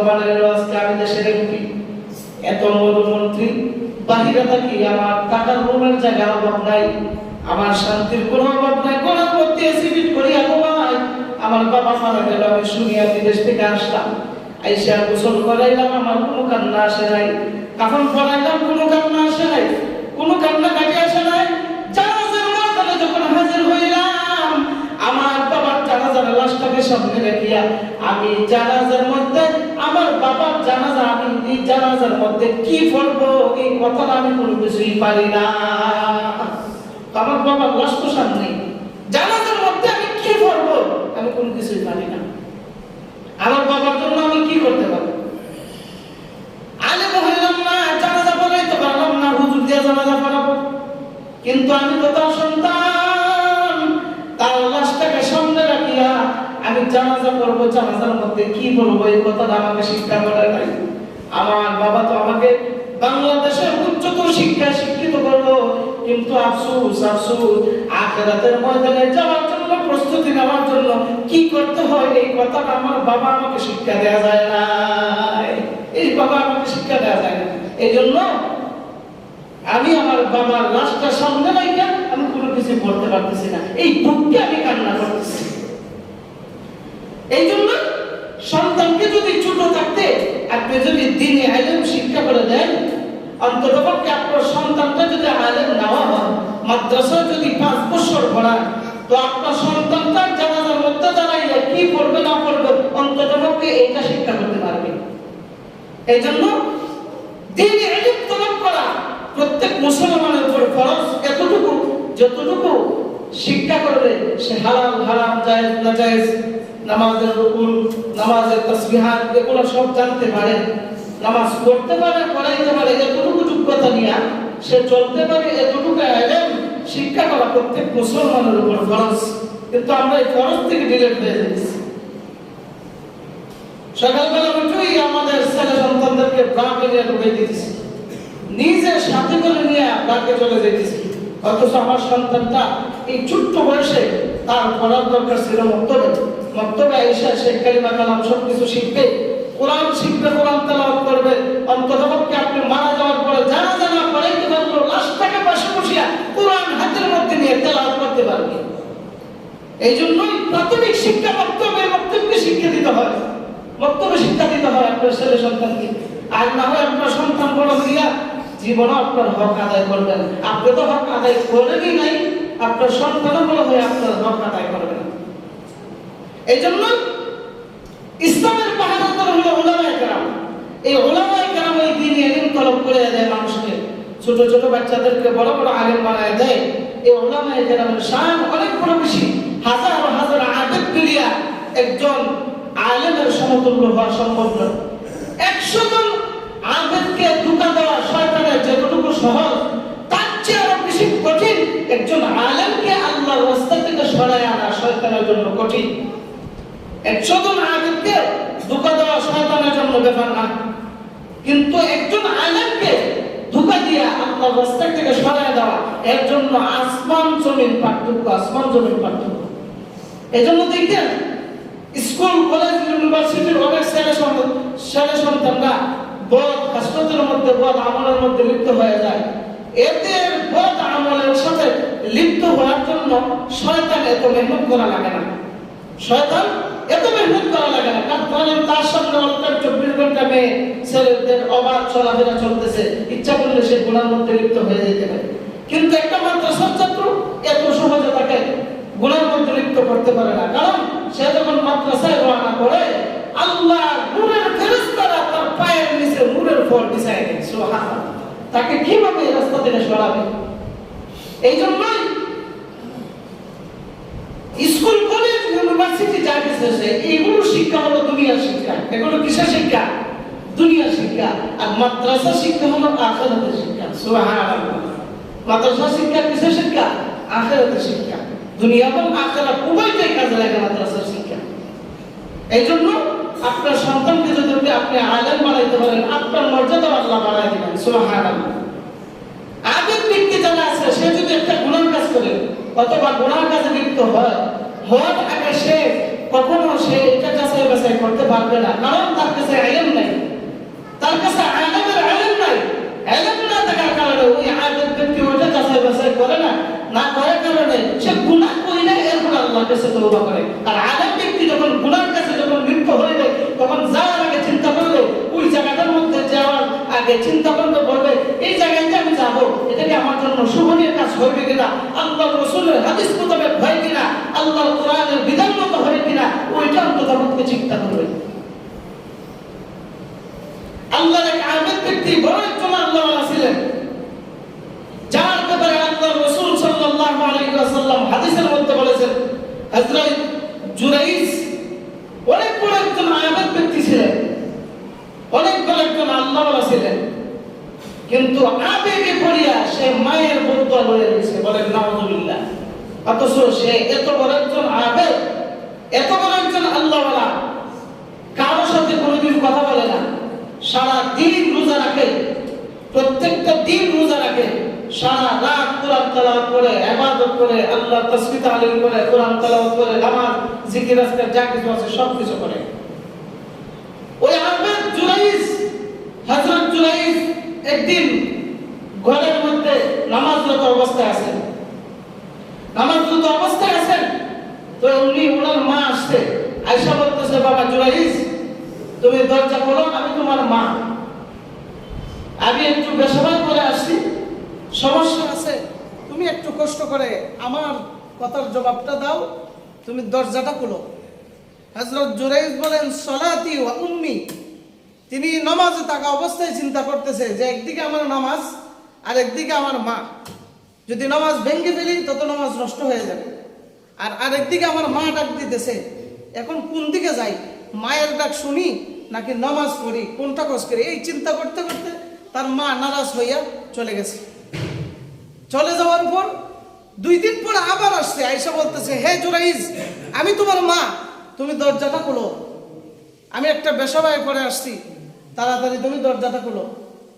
বানাইল আজকে আমি দেশের এমপি, এত মন্ত্রী, বাহিরে থাকি, আমার টাকার রুমের জায়গার অভাব নাই, আমার শান্তির কোনো অভাব নাই, কোরআন পড়তে সিভিট করি ভাই। আমার বাবা মারা গেল, আমি শুনিয়া বিদেশ থেকে আসলাম, আইসা গোসল করাইলাম, আমার কোনো কান্না আসে নাই, কাফন পরাইলাম, কোনো কান্না আসে নাই, কোনো কান্না কাটি আসে নাই। জানাজার ময়দানে যখন হাজির হইলাম, আমার বাবার জানাজার লাশটাকে সামনে রাখিয়া আমি জানাজার মধ্যে আমার বাবার জানাজা, আমি এই জানাজার মধ্যে কি পড়বো এই কথাটা আমি কোনো কিছুই পারি না। আমার বাবার লাশ তো সামনে, জানাজার মধ্যে আমি কি পড়বো আমি কোনো কিছুই পারি না। আমার বাবার জন্য আমি কি করতে পারবো? আলেম হইলাম না, জানাজা পড়াইতে পারলাম না, হুজুর দিয়ে জানাজা পড়াবো, কিন্তু আমি তো তার সন্তান, তার লাশটাকে সামনে রাখিয়া আমি জানাজা পড়বো, জানাজার মধ্যে কি বলবো এই কথাটা আমাকে শিক্ষা করে নাই। আমার বাবা তো আমাকে বাংলাদেশের উচ্চতর শিক্ষায় শিক্ষিত করলো, কিন্তু আফসোস আখিরাতের ময়দানে যাওয়ার জন্য, প্রস্তুতি নেওয়ার জন্য কি করতে হয় এই কথাটা আমার বাবা আমাকে শিক্ষা দেয়া যায় না, এই বাবা আমাকে শিক্ষা দেয়া যায় না। এই জন্য আমি আমার বাবার লাশটা সামনে রাখা আমি কোনো কিছু বলতে পারতেছি না, এই দুঃখে আমি কান্না করতেছি। এই জন্য সন্তানকে যদি ছোট থাকতে আপনি যদি দ্বীনে ইলম শিক্ষা করে দেন, অন্ততপক্ষে আপনার সন্তানটা যদি আলেম নেওয়া হয়, মাদ্রাসা যদি 5 বছর পড়ান, তো আপনার সন্তানটা জানাজার মধ্যে দাঁড়াইলে কি পড়বে না পড়বে অন্ততপক্ষে এইটা শিক্ষা করতে পারবে। এই জন্য দ্বীনে ইলম তলব করা প্রত্যেক মুসলমানের উপর ফরজ। এতটুকু যতটুকু শিক্ষা করবে সে হালাল হারাম জায়েজ নাজায়েজ, নামাজের রুকু, নামাজের তাসবিহাত এগুলো সব জানতে পারে, নামাজ পড়তে পারে, পড়াইতে পারে, এতটুকু যোগ্যতা নিয়ে সে চলতে পারে, এতটুকু ইলম শিক্ষা করা প্রত্যেক মুসলমানের উপর ফরজ। কিন্তু আমরা এই ফরজ থেকে ডিলেট হয়ে যাচ্ছি। সকালবেলা উঠেই আমাদের ছেলে সন্তানদেরকে ব্রাকে নিয়ে ঢুকে দিতেছি, নিজের সাথে করে নিয়ে ব্রাকে চলে যেতেছি, অথচ আমার সন্তানটা এই ছোট্ট বয়সে তার পড়ার দরকার ছিল মক্তবে আয়েশা সে কালিমা কালাম সব কিছু শিখবে, কোরআন শিখবে, কোরআন তেলাওয়াত করবে। অন্ততপক্ষে আপনি মারা যাওয়ার পরে জানাজা না পড়াইতে পারলেও লাশটাকে পাশে বসিয়া কোরআন হাতের মধ্যে নিয়ে তেলাওয়াত করতে পারবে। এই জন্যই প্রাথমিক শিক্ষা মক্তবে শিক্ষা দিতে হয়, মক্তবে শিক্ষা দিতে হয় আপনার ছেলে সন্তানকে। আর না হয় আপনার সন্তান বড় হইয়া জীবনে আপনার হক আদায় করবেন, আপনি তো হক আদায় করেনই নাই, আপনার সন্তানও বড় হয়ে আপনার হক আদায় করবে না। এই জন্য ইসলামের পাহারাদার হলো উলামায়ে কেরাম। এই উলামায়ে কেরাম এই দ্বীনে ইলম তলব করে দেয় মানুষকে, ছোট ছোট বাচ্চাদেরকে বড় বড় আলেম বানায় দেয়। এই উলামায়ে কেরামের শান অনেক বড় বেশি, হাজার হাজার আবেদ মিলিয়া একজন আলেমের সমতুল্য হওয়া সম্ভব নয়। 100 জন আবেদকে ধোঁকা দেওয়া শয়তানের যতটুকু সহজ, তার চেয়ে আরো বেশি কঠিন একজন আলেমকে আল্লাহর রাস্তা থেকে সরায় আনা শয়তানের জন্য কঠিন। 100 জন আবেদকে ধোঁকা দেওয়া শয়তানের জন্য ব্যাপার না, কিন্তু একজন আলেমকে ধোঁকা দিয়া আল্লাহর রাস্তা থেকে সরায় দেওয়া এর জন্য আসমান জমিন পার্থক্য, আসমান জমিন পার্থক্য। এই জন্য দেখেন স্কুল কলেজ ইউনিভার্সিটির অনেক ছেলে সন্তানরা বদ হাসপাতালের মধ্যে, বদ আমলের মধ্যে লিপ্ত হয়ে যায়। এদের বদ আমলের সাথে লিপ্ত হওয়ার জন্য শয়তান এত মেহনত করা লাগে না, শয়তান এত মেহনত করা লাগে না। কারণ তার সামনে অল্পের 24 ঘন্টা মেয়ে ছেলেদের অবাধ চলাফেরা চলতেছে, ইচ্ছা করলে সে গুনার মধ্যে লিপ্ত হয়ে যেতে পারে। কিন্তু একটা মাদ্রাসার ছাত্র এত সহজে তাকে গুনার মধ্যে লিপ্ত করতে পারে না, কারণ সে যখন মাদ্রাসায় রওনা করে আল্লাহ নূরের ফেরেশতারা তার পায়ের নিচে নূরের ফল বিছায় দেন। সুবহানাল্লাহ, তাকে কিভাবে এই রাস্তা থেকে সরাবে? এই জন্যই স্কুল কলেজ ইউনিভার্সিটি যা কিছু আছে এইগুলো শিক্ষা হলো দুনিয়ার শিক্ষা। এগুলো কিসের শিক্ষা? দুনিয়ার শিক্ষা। আর মাদ্রাসা শিক্ষা হলো আখিরাতের শিক্ষা। সুবহানাল্লাহ, মাদ্রাসা শিক্ষা কিসের শিক্ষা? আখিরাতের শিক্ষা। দুনিয়া এবং আখিরাত উভয়টাই কাজে লাগে মাদ্রাসার শিক্ষা। এই জন্য আপনার সন্তানকে যদি আপনি আলেম বানাইতে পারেন, আপনার মর্যাদা আল্লাহ বাড়ায় দিবেন। সুবহানাল্লাহ। আবেদ ব্যক্তি যারা আছে, সে যদি একটা গুনাহ কাজ করে অথবা গুনাহ কাজে লিপ্ত হয়, হওয়ার আগে সে কখনো সে এটা যাচাই বাছাই করতে পারবে না, কারণ তার কাছে ইলম নাই, তার কাছে আলেমের ইলম নাই। ইলম না থাকার কারণে ওই আলেম ব্যক্তি ওটা যাচাই বাছাই করে না, না করার কারণে সে গুনাহ কইলে এরপর আল্লাহর কাছে তওবা করে। আর আলেম ব্যক্তি যখন গুনাহের কাছে যখন লিপ্ত হয়ে যায়, তখন যাওয়ার আগে চিন্তা করবে, ওই জায়গাটার মধ্যে যাওয়ার আগে চিন্তা করতে বলবে, এই জায়গায় যে আমি যাবো, এটা কি আমার জন্য শুভনীয় কাজ হবে কিনা, আল্লাহর রাসূলের হাদিস মোতাবেক হয় কিনা, আল্লাহর কোরআনের বিধান মতো হয় কিনা, ওইটা অন্তত আমাকে চিন্তা করবে। আল্লাহর এক আবেদ ব্যক্তি বড় একজন আল্লাহওয়ালা ছিলেন, যার ব্যাপারে আল্লাহর রাসূল সাল্লাল্লাহু আলাইহি ওয়াসাল্লাম হাদিসের মধ্যে বলেছেন, হযরত জুরাইজ অনেক বড় একজন আবেদ ব্যক্তি ছিলেন, অনেক বড় একজন আল্লাহওয়ালা ছিলেন, কিন্তু আবেগে পড়িয়া সে মায়ের বদুয়া লয়ে গেছে, বলেন নাউযুবিল্লাহ। অথচ সে এত বড় একজন আবেদ, এত বড় একজন আল্লাহওয়ালা, কারোর সাথে কোনোদিন কথা বলে না, সারা দিন রোজা রাখে, প্রত্যেকটা দিন রোজা রাখে, সারা রাত কোরআন তেলাওয়াত করে, ইবাদত করে, আল্লাহর তাসবিহ তাহলিল করে, কোরআন তেলাওয়াত করে, নামাজ জিকির আজকার যা কিছু আছে সব কিছু করে। ওই আবেদ জুরাইজ, হযরত জুরাইজ একদিন ঘরের মধ্যে নামাজরত অবস্থায় আছেন, নামাজরত অবস্থায় আছেন, তো উনি ওনার মা আসছে, আয়েশা বলতেছে, বাবা জুরাইজ তুমি দরজা খোলো, আমি তোমার মা, আমি একটু বেসরকারি করে আসছি, সমস্যা আছে, তুমি একটু কষ্ট করে আমার কথার জবাবটা দাও, তুমি দরজাটা খোলো। হযরত জুরাইজ বলেন, সলাতি ওয়া উম্মি, তিনি নামাজে থাকা অবস্থায় চিন্তা করতেছে যে একদিকে আমার নামাজ আর একদিকে আমার মা, যদি নামাজ ভেঙে ফেলি তত নামাজ নষ্ট হয়ে যাবে, আর আরেকদিকে আমার মা ডাক দিতেছে, এখন কোন দিকে যাই, মায়ের ডাক শুনি নাকি নামাজ পড়ি, কোনটা কষ্ট করি, এই চিন্তা করতে করতে তার মা নারাজ হইয়া চলে গেছে। চলে যাওয়ার পর 2 দিন পর আবার আসছে, আয়েশা বলতেছে, হে জুরাইজ আমি তোমার মা, তুমি দরজাটা খোলো, আমি একটা বেসরকারি করে আসছি, তাড়াতাড়ি তুমি দরজাটা খোলো।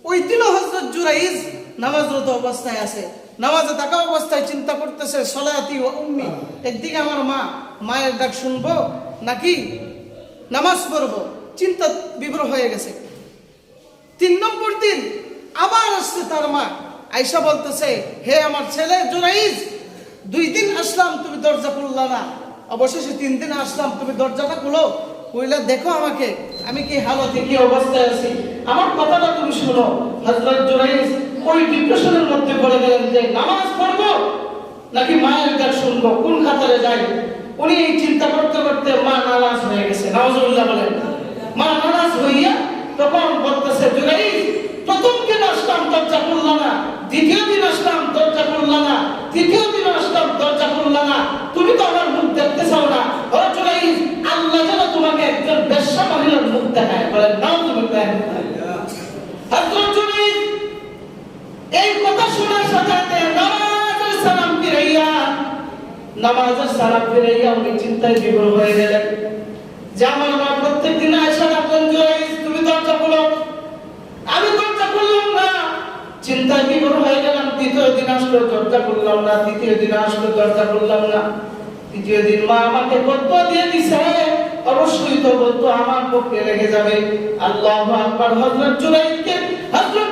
ওই দিনও হযরত জুরাইজ নামাজরত অবস্থায় আছে, নামাজে থাকা অবস্থায় চিন্তা করতেছে, সলাতি ওয়া উম্মি, একদিকে আমার মা, মায়ের ডাক শুনবো নাকি নামাজ পড়বো, চিন্তা বিভ্র হয়ে গেছে। 3 নম্বর দিন আবার আসছে তার মা, আয়েশা বলতেছে, হে আমার ছেলে জুরাইজ, 2 দিন আসলাম তুমি দরজা খুললা না, অবশেষে 3 দিন আসলাম, তুমি দরজাটা খুলো, কইলা দেখো আমাকে আমি কি হালতে কি অবস্থায় আছি, আমার কথাটা তুমি শুনো। হযরত জুরাইজ ওই ডিপ্রেশনের মধ্যে পড়ে গেলেন যে নামাজ পড়বো নাকি মায়ের ডাক শুনবো, কোন খাতারে যাই। উনি এই চিন্তা করতে করতে মা নারাজ হয়ে গেছে, নাউযুবিল্লাহ বলেন। মা নারাজ হইয়া তখন বলতেছে, জুরাইজ প্রথম দিন আসলাম দরজা খুললা না, দ্বিতীয় দিন আসলাম দরজা খুললা না, তৃতীয় দিন আসলাম দরজা খুললা না, তুমি তো আমার মুখ দেখতে চাও না। ও জুরাইজ আল্লাহ যেন তোমাকে একজন বেশ্যা মহিলার মুখ দেখায়, বলেন নাউযুবিল্লাহ। হযরত জুরাইজ এই কথা শোনার সাথে সাথে নামাজের সালাম ফিরাইয়া উনি চিন্তায় বিভোর হয়ে গেলেন যে আমার মা প্রত্যেকদিন আয়েশা ডাকলেন, জুরাইজ তুমি দরজা খোলো, আমি দরজা খুললাম না, চিন্তায় বিভোর হয়ে গেলাম। দ্বিতীয় দিন আসলো, দরজা খুললাম না, তৃতীয় দিন আসলো, দরজা খুললাম না, তৃতীয় দিন মা আমাকে বদুয়া দিয়ে দিছে, অবশ্যই তো বদুয়া আমার পক্ষে লেগে যাবে। আল্লাহু আকবার। হযরত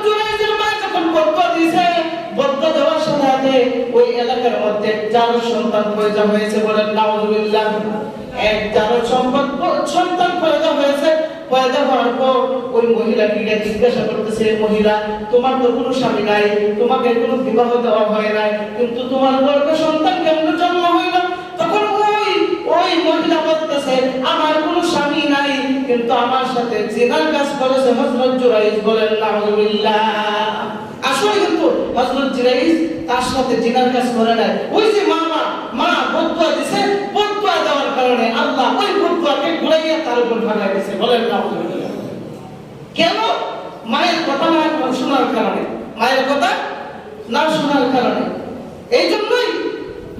জুরাইজের মা যখন বদুয়া দিয়েছে, বদুয়া দেওয়ার সাথে সাথে ওই এলাকার মধ্যে 4 সন্তান পয়দা হয়েছে, বলেন নাউযুবিল্লাহ। 4 সন্তান পয়দা হয়েছে। পয়দা হওয়ার পর ওই মহিলাকে জিজ্ঞাসা করতেছে, মহিলা তোমার তো কোনো স্বামী নাই, তোমাকে কোনো বিবাহ দেওয়া হয় নাই, কিন্তু তোমার গর্ভে সন্তান কেমনে জন্ম হইল? তখন ওই মহিলা বলতেছে, আমার কোনো স্বামী নাই, কিন্তু আমার সাথে জিনার কাজ করেছে হযরত জুরাইজ, বলেন নাউযুবিল্লাহ। আসলে কিন্তু হযরত জুরাইজ তার সাথে জিনার কাজ করে নাই, ওই যে মা বদুয়া দিছে, বদুয়া দেওয়ার কারণে আল্লাহ ওই বদুয়াকে ঘুরাইয়া তার উপর ভাগাই দিয়েছে, বলেন নাউযুবিল্লাহ। কেন? মায়ের কথা না শোনার কারণে, মায়ের কথা না শোনার কারণে। এই জন্যই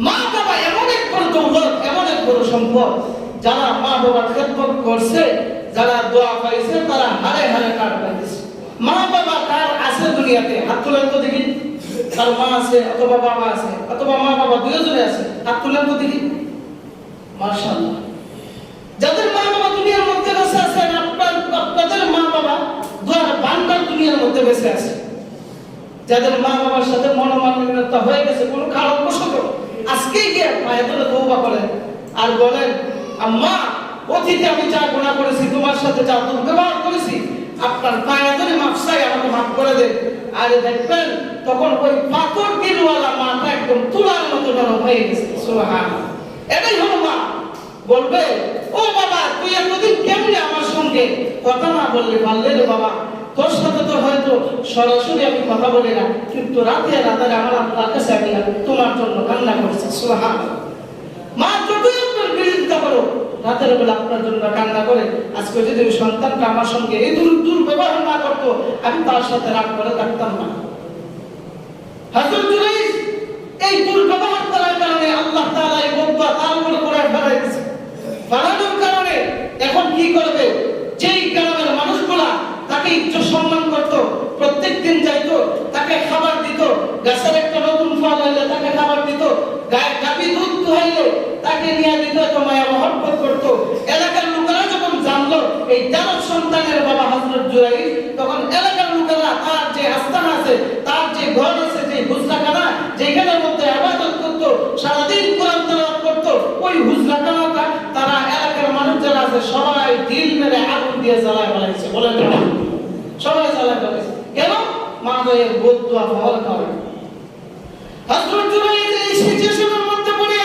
মা বাবা এমন এক বড় দৌলত, এমন এক বড় সম্পদ, যারা মা বাবার খেদমত করছে, যারা দোয়া পাইছে, তারা হারে হারে কার পাইছে। মা বাবা কার আছে দুনিয়াতে? হাত তুলেন তো দেখি। তার মা আছে অথবা বাবা আছে, অথবা মা বাবা দুইজনে আছে, হাত তুলেন তো দেখি। মাশাআল্লাহ। মধ্যে বেঁচে আছেন, আপনাদের মা বাবা দোয়ার বান্দার দুনিয়ার মধ্যে বেঁচে আছে। যাদের মা বাবার সাথে মনোমালিন্যতা হয়ে গেছে কোনো কারণবশত, আজকেই গিয়ে পায়ে ধরে তওবা করেন আর বলেন, আম্মা অতীতে আমি যা গুনাহ করেছি, তোমার সাথে যা দুর্ব্যবহার করেছি, আপনার পায়ে ধরে মাফ চাই, আমাকে মাফ করে দেন। আর দেখবেন তখন ওই পাথর দিলওয়ালা মাটা একদম তুলার মতো নরম হয়ে গেছে। সুবহানাল্লাহ। এটাই হলো মা। বলবে, ও বাবা তুই এতদিন কেমনে আমার সঙ্গে কথা না বললে পারলে রে বাবা, তোর সাথে তো হয়তো সরাসরি আমি কথা বলি না, কিন্তু রাতে রাতে আমার আল্লাহর কাছে আমি তোমার জন্য কান্না করছি। সুবহানাল্লাহ। মা যতই আপনার বিরোধিতা করো, রাতের বেলা আপনার জন্য কান্না করে। আজকে যদি ওই সন্তানটা আমার সঙ্গে এই দুর্ব্যবহার না করতো, আমি তার সাথে রাগ করে থাকতাম না। হযরত জুরাইজ এই দুর্ব্যবহার করার কারণে আল্লাহ তাআলা এই বদদুয়া তার উপরে করে ফেলাইছে। ফেলানোর কারণে এখন কি করবে? যেই গ্রামের মানুষগুলা তাকে ইজ্জত সম্মান করত, প্রত্যেকদিন যাইতো, তাকে খাবার দিত, গাছের একটা নতুন ফল হইলে তাকে খাবার দিত, গায়ে গাভী দুধ দুহাইলে তাকে নিয়ে দিত, এত মায়া মহব্বত করত। এলাকার লোকেরা যখন জানলো এই 13 সন্তানের বাবা হযরত জুরাইজ, তখন এলাকার লোকেরা তার যে আস্তানা আছে, তার যে ঘর আছে, যে হুজরাখানা যেখানের মধ্যে ইবাদত করত, সারাদিন কোরআন তেলাওয়াত করত, ওই হুজরাখানাটা তারা এলাকার মানুষ যারা আছে সবাই দিল মেরে আগুন দিয়ে জ্বালায় ফেলাইছে। বলেন সবাই জ্বালায় ফেলাইছে। কেন? মায়ের বদদুয়া হওয়ার কারণে। হযরত জুরাইজ এই সিচুয়েশনের মধ্যে পড়ে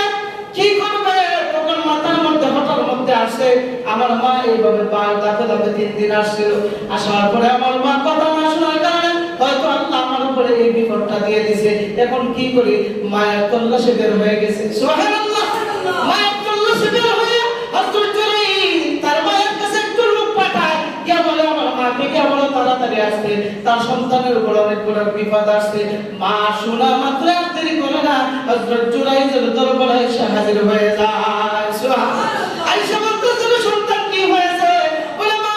কি করবে? তখন মাথার মধ্যে হঠাৎ মধ্যে আসে, আমার মা এইভাবে দাঁতে দাঁতে 3 দিন আসছিল, আসার পরে আমার মা কথা না শোনার কারণে হয়তো আল্লাহ আমার উপরে এই বিপদটা দিয়ে দিয়েছে। এখন কি করি? মায়ের তল্লাশি বের হয়ে গেছে। সুবহানাল্লাহ। মায়ের তল্লাশি বের হয়ে হযরত জুরাইজ তার মায়ের কাছে একটু লোক পাঠায়, কে বলে আমার মাকে কে বলে তাড়াতাড়ি আসতে, তার সন্তানের উপর অনেক বড় বিপদ আসছে। মা শোনা মাত্র আর দেরি করে না, হযরত জুরাইজের দরবারে এসে হাজির হয়ে যায়। সুবহানাল্লাহ। আয়েশা বলতেছে, সন্তান কি হয়েছে? বলে, মা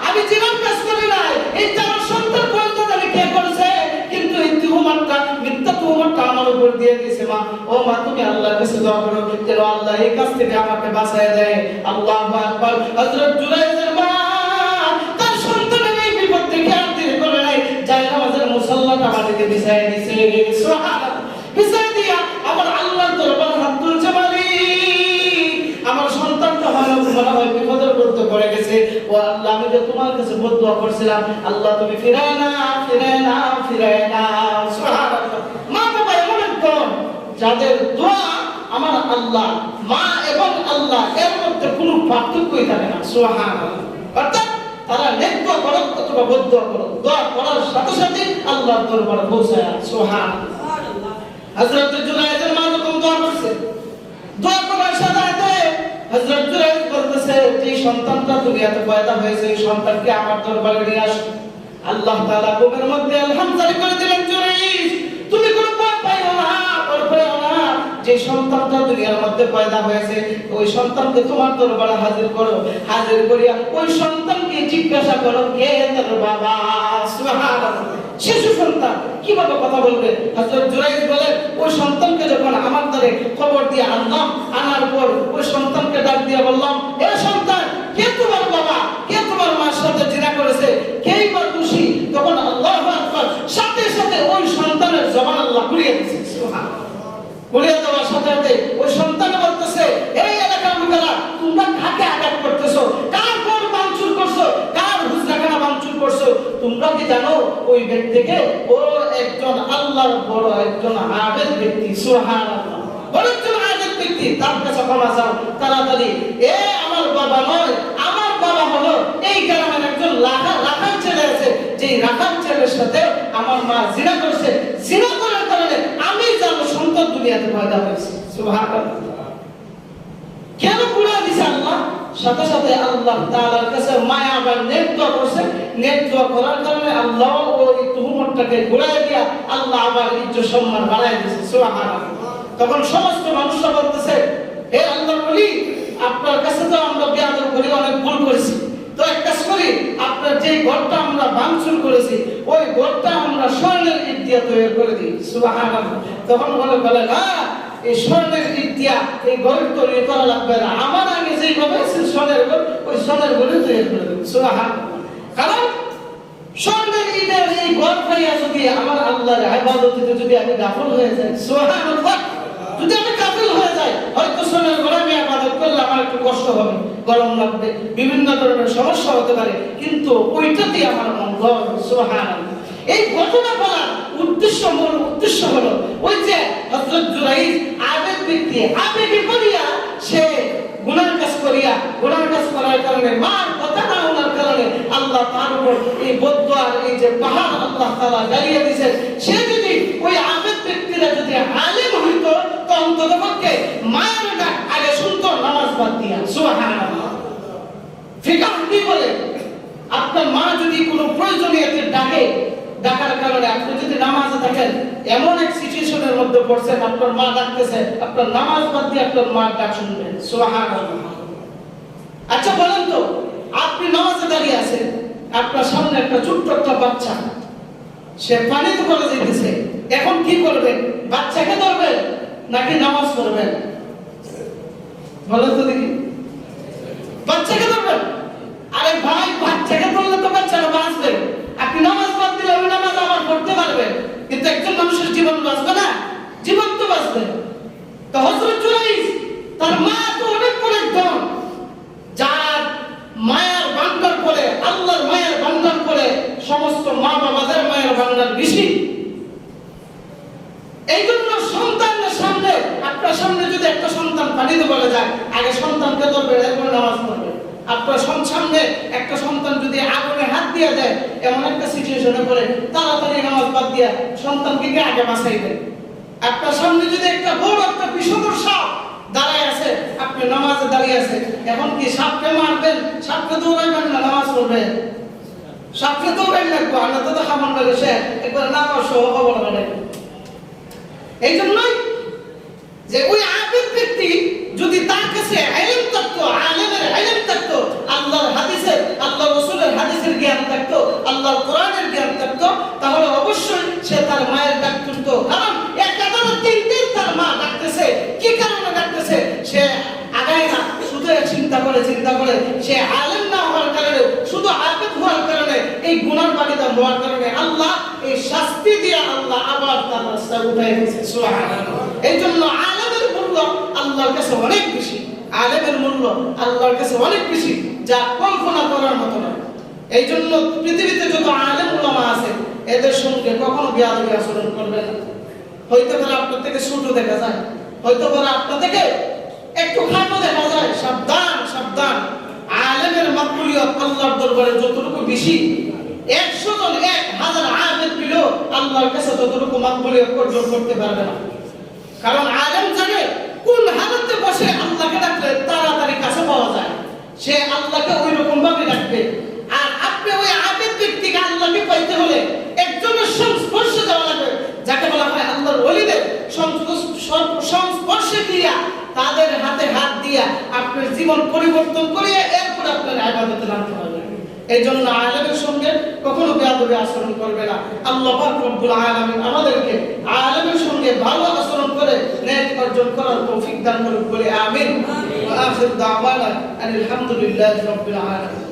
আমি জীবন কাজ করি নাই, এই 4 সন্তান পয়দা জানি কে করেছে, কিন্তু এই তুহমাতটা মিথ্যা তুহমাতটা আমার উপর দিয়ে দিয়েছে। মা, ও মা তুমি আল্লাহর কাছে দোয়া করো যেন আল্লাহ এই কাজ থেকে আমাকে বাঁচায় দেয়। আল্লাহু আকবার। হযরত জুরাইজের মা তার সন্তানের এই বিপদ থেকে আর দেরি করে নাই, যায় নামাজের মুসাল্লাটা মাটিতে বিছায় দিয়েছে। সুবহানাল্লাহ। বিছায় দিয়া আমার আল্লাহর দরবারে হাত তুলছে, মালিক আমার সন্তানটা মনে হয় বিপদের মধ্যে পড়ে গেছে। ও আল্লাহ, আমি যে তোমার কাছে বদদুয়া করছিলাম, আল্লাহ তুমি ফিরায় না, ফিরায় না, ফিরায় না। সুবহানাল্লাহ। মা বাবা এমন একজন যাদের দোয়া আমার আল্লাহ, মা এবং আল্লাহ এর মধ্যে কোনো পার্থক্যই থাকে না। সুবহানাল্লাহ। অর্থাৎ তারা নেক দোয়া করো অথবা বদদুয়া করো, দোয়া করার সাথে সাথে আল্লাহর দরবারে পৌঁছায়। সুবহানাল্লাহ। হযরত জুরাইজের মা যখন দোয়া করছে, দোয়া করার সাথে সাথে হযরত জুরাইজ বলতেছে, যে সন্তানটা দুনিয়াতে পয়দা হয়েছে এই সন্তানকে আমার দরবারে নিয়ে আসো। আল্লাহ তাআলা বুকের মধ্যে ইলহাম জারি করে দিলেন, জুরাইজ তুমি কোনো পাপ পাইও না, পাপ পাইও না। যে সন্তানটা দুনিয়ার মধ্যে পয়দা হয়েছে ওই সন্তানকে তোমার দরবারে হাজির করো। হাজির করিয়া ওই সন্তানকে জিজ্ঞাসা করো কে তোর বাবা। সুবহানাল্লাহ। শিশু সন্তান কিভাবে কথা বলবে? হযরত জুরাইজ বলে, ওই সন্তানকে যখন আমার দ্বারে খবর দিয়ে আনলাম, আনার পর ওই সন্তানকে ডাক দিয়ে বললাম, এ সন্তান কে তোমার বাবা, কে তোমার মার সাথে জিনা করেছে, কেই বা দোষী? তখন আল্লাহু আকবার, সাথে সাথে ওই সন্তানের জবান আল্লাহ খুলিয়ে দিয়েছে। সুবহানাল্লাহ। খুলিয়ে দেওয়ার সাথে সাথে ওই সন্তান বলতেছে, এই এলাকার লোকেরা তোমরা কাকে আঘাত করতেছো, কার ঘর ভাঙচুর করছো, কার হুজরাখানা ভাঙচুর করছো? তোমরা কি জানো ওই ব্যক্তিকে? ও একজন আল্লাহর বড় একজন আবেদ ব্যক্তি। সুবহানাল্লাহ। বড় একজন আবেদ ব্যক্তি, তার কাছে ক্ষমা চাও তাড়াতাড়ি। এ আমার বাবা নয়, আমার বাবা হলো এই গ্রামের একজন রাখাল ছেলে আছে, যে রাখাল ছেলের সাথে আমার মা জিনা করছে, জিনা করার কারণে আমি জানো সন্তান দুনিয়াতে পয়দা হয়েছে। সুবহানাল্লাহ। কেন পুরা দিছে আল্লাহ? সাথে সাথে আল্লাহ তাআলার কাছে মায়া বা নেক দোয়া করছে, নেক দোয়া করার কারণে আল্লাহ ওই তুহমতটাকে ঘুরায় দিয়া আল্লাহ আবার ইজ্জত সম্মান বাড়ায় দিয়েছে। সুবহানাল্লাহ। তখন সমস্ত মানুষরা বলতেছে, হে আল্লাহর ওলি, আপনার কাছে তো আমরা বেয়াদব করি, অনেক ভুল করেছি, তো এক কাজ করি, আপনার যে ঘরটা আমরা ভাঙচুর করেছি ওই ঘরটা আমরা স্বর্ণের ইট দিয়ে তৈরি করে দিই। সুবহানাল্লাহ। তখন বলে না, এই স্বর্ণের ইট দিয়া এই ঘর তৈরি করা লাগবে না, আমার আগে যেভাবে স্বর্ণের ঘর ওই সোনার ঘরে তৈরি করে দেব। সুবহানাল্লাহ। কারণ স্বর্ণের ইটের এই ঘর পাইয়া যদি আমার আল্লাহর ইবাদতে যদি আমি গাফল হয়ে যাই, সুবহানাল্লাহ, যদি আমি গাফল হয়ে যাই, হয়তো সোনার ঘরে আমি ইবাদত করলে আমার একটু কষ্ট হবে, গরম লাগবে, বিভিন্ন ধরনের সমস্যা হতে পারে, কিন্তু ওইটাতেই আমার মঙ্গল। সুবহানাল্লাহ। এই ঘটনা বলার মূল উদ্দেশ্য হলো ওই যে হযরত জুরাইজ আবেগ ব্যক্তি, আবেগে পড়িয়া সে গুনাহ কাজ করার কারণে, মার কথা না শোনার কারণে আল্লাহ তার উপর এই বদদুয়ার এই যে পাহাড় আল্লাহ তাআলা জ্বালিয়ে দিয়েছেন। সে যদি ওই আবেগ ব্যক্তিরা যদি আলেম হইতো তো অন্ততপক্ষে মায়ের ডাক আগে শুনতো নামাজ বাদ দিয়া। সুবহানাল্লাহ। ফিকাহ কি বলে, আপনার মা যদি কোনো প্রয়োজনীয়তে ডাকার কারণে আপনি যদি নামাজে থাকেন, এমন এক সিচুয়েশনের মধ্যে পড়ছেন, আপনার মা ডাকতেছে, আপনার নামাজ বাদ দিয়ে আপনার মার ডাক শুনবেন। সুবহানাল্লাহ। আচ্ছা বলেন তো, আপনি নামাজে দাঁড়িয়ে আছেন, আপনার সামনে একটা ছোট্ট একটা বাচ্চা, সে পানিতে পড়ে যাইতেছে, এখন কি করবেন? বাচ্চাকে ধরবেন নাকি নামাজ পড়বেন? বলেন তো দেখি। বাচ্চাকে ধরবেন। আরে ভাই, বাচ্চাকে ধরলে তো বাচ্চারা বাঁচবে, আপনি নামাজ বাদ দিলে ওই নামাজ আবার পড়তে পারবেন, কিন্তু একজন মানুষের জীবন বাঁচবে না? জীবন তো বাঁচবে। তো হযরত জুরাইজ তার মা তো অনেক বড় একজন, যার মায়ের ভান্ডার করে, আল্লাহর মায়ের ভান্ডার করে সমস্ত মা বাবাদের মায়ের ভান্ডার বেশি। এই জন্য সন্তানের সামনে, আপনার সামনে যদি একটা সন্তান পানিতে পড়ে যায়, আগে সন্তানকে ধরবেন, এরপর নামাজ পড়বেন। আপনার সামনে একটা সন্তান যদি আগুনে হাত দিয়ে দেয়, এমন একটা সিচুয়েশনে পড়ে, তাড়াতাড়ি নামাজ বাদ দিয়া সন্তানকে আগে বাঁচাইবেন। আপনার সামনে যদি একটা বড় একটা বিষধর সাপ দাঁড়ায় আছে, আপনি নামাজে দাঁড়িয়ে আছে, এখন কি সাপকে মারবেন? সাপকে দৌড়াইবেন না নামাজ পড়বেন? সাপকে দৌড়াই লাগবো, আমরা তো খাবার লাগে সে একবার নামাজ সহ খবর মানে। এই জন্যই যে ওই আবেগ ব্যক্তি যদি তার কাছে ইলম থাকতো, আলেমের ইলম থাকতো, আল্লাহর হাদিসের, আল্লাহ রাসূলের হাদিসের জ্ঞান থাকতো, আল্লাহর কোরআনের জ্ঞান থাকতো, তাহলে অবশ্যই সে তার মায়ের ডাক শুনতো। কারণ একাধারে তিন দিন তার মা ডাকতেছে, কি কারণে ডাকতেছে সে আগায় না, শুধু চিন্তা করে সে আলেম না হওয়ার কারণে, শুধু আবেগ হওয়ার কারণে, এই গুনার বাড়িতে হওয়ার কারণে আল্লাহ এই শাস্তি দিয়ে আল্লাহ আবার তার রাস্তা উঠাই দিয়েছে। সুবহানাল্লাহ। এই জন্য আলেমের মূল্য আল্লাহর কাছে অনেক বেশি, আলেমের মূল্য আল্লাহর কাছে অনেক বেশি, যা কল্পনা করার মতো না। এই জন্য পৃথিবীতে যত আলেম উলামা আছে, এদের সঙ্গে কখনো বেয়াদবি আচরণ করবেন না। হয়তো করে আপনার থেকে ছোট দেখা যায়, হয়তো করে আপনার থেকে একটু খাটো দেখা যায়, সাবধান। আলেমের মাকবুলিয়ত আল্লাহর দরবারে যতটুকু বেশি, 100 জন 1000 আলেম পেলেও আল্লাহর কাছে ততটুকু মাকবুলিয়ত অর্জন করতে পারবে না। কারণ আলেম জানে কোন হালতে বসে আল্লাহকে ডাকলে তাড়াতাড়ি কাছে পাওয়া যায়, সে আল্লাহকে ওই রকম ভাবে ডাকবে। আর আপনি ওই আবেগ ব্যক্তিকে আল্লাহকে পাইতে হলে একজনের সংস্পর্শে যাওয়া লাগবে, যাকে বলা হয় আল্লাহর ওলিদের সংস্পর্শে দিয়া, তাদের হাতে হাত দিয়া আপনার জীবন পরিবর্তন করিয়ে এরপর আপনার ইবাদতে নামতে হবে। এই জন্য আলেমের সঙ্গে কখনো বেয়াদবি আচরণ করবে না। আল্লাহ পাক রব্বুল আলামিন আমাদেরকে আলেমের সঙ্গে ভালো আচরণ করে নেক অর্জন করার তৌফিক দান করুন বলে আমিন। ওয়া আখির দাওয়ানা আলহামদুলিল্লাহি রাব্বিল আলামিন।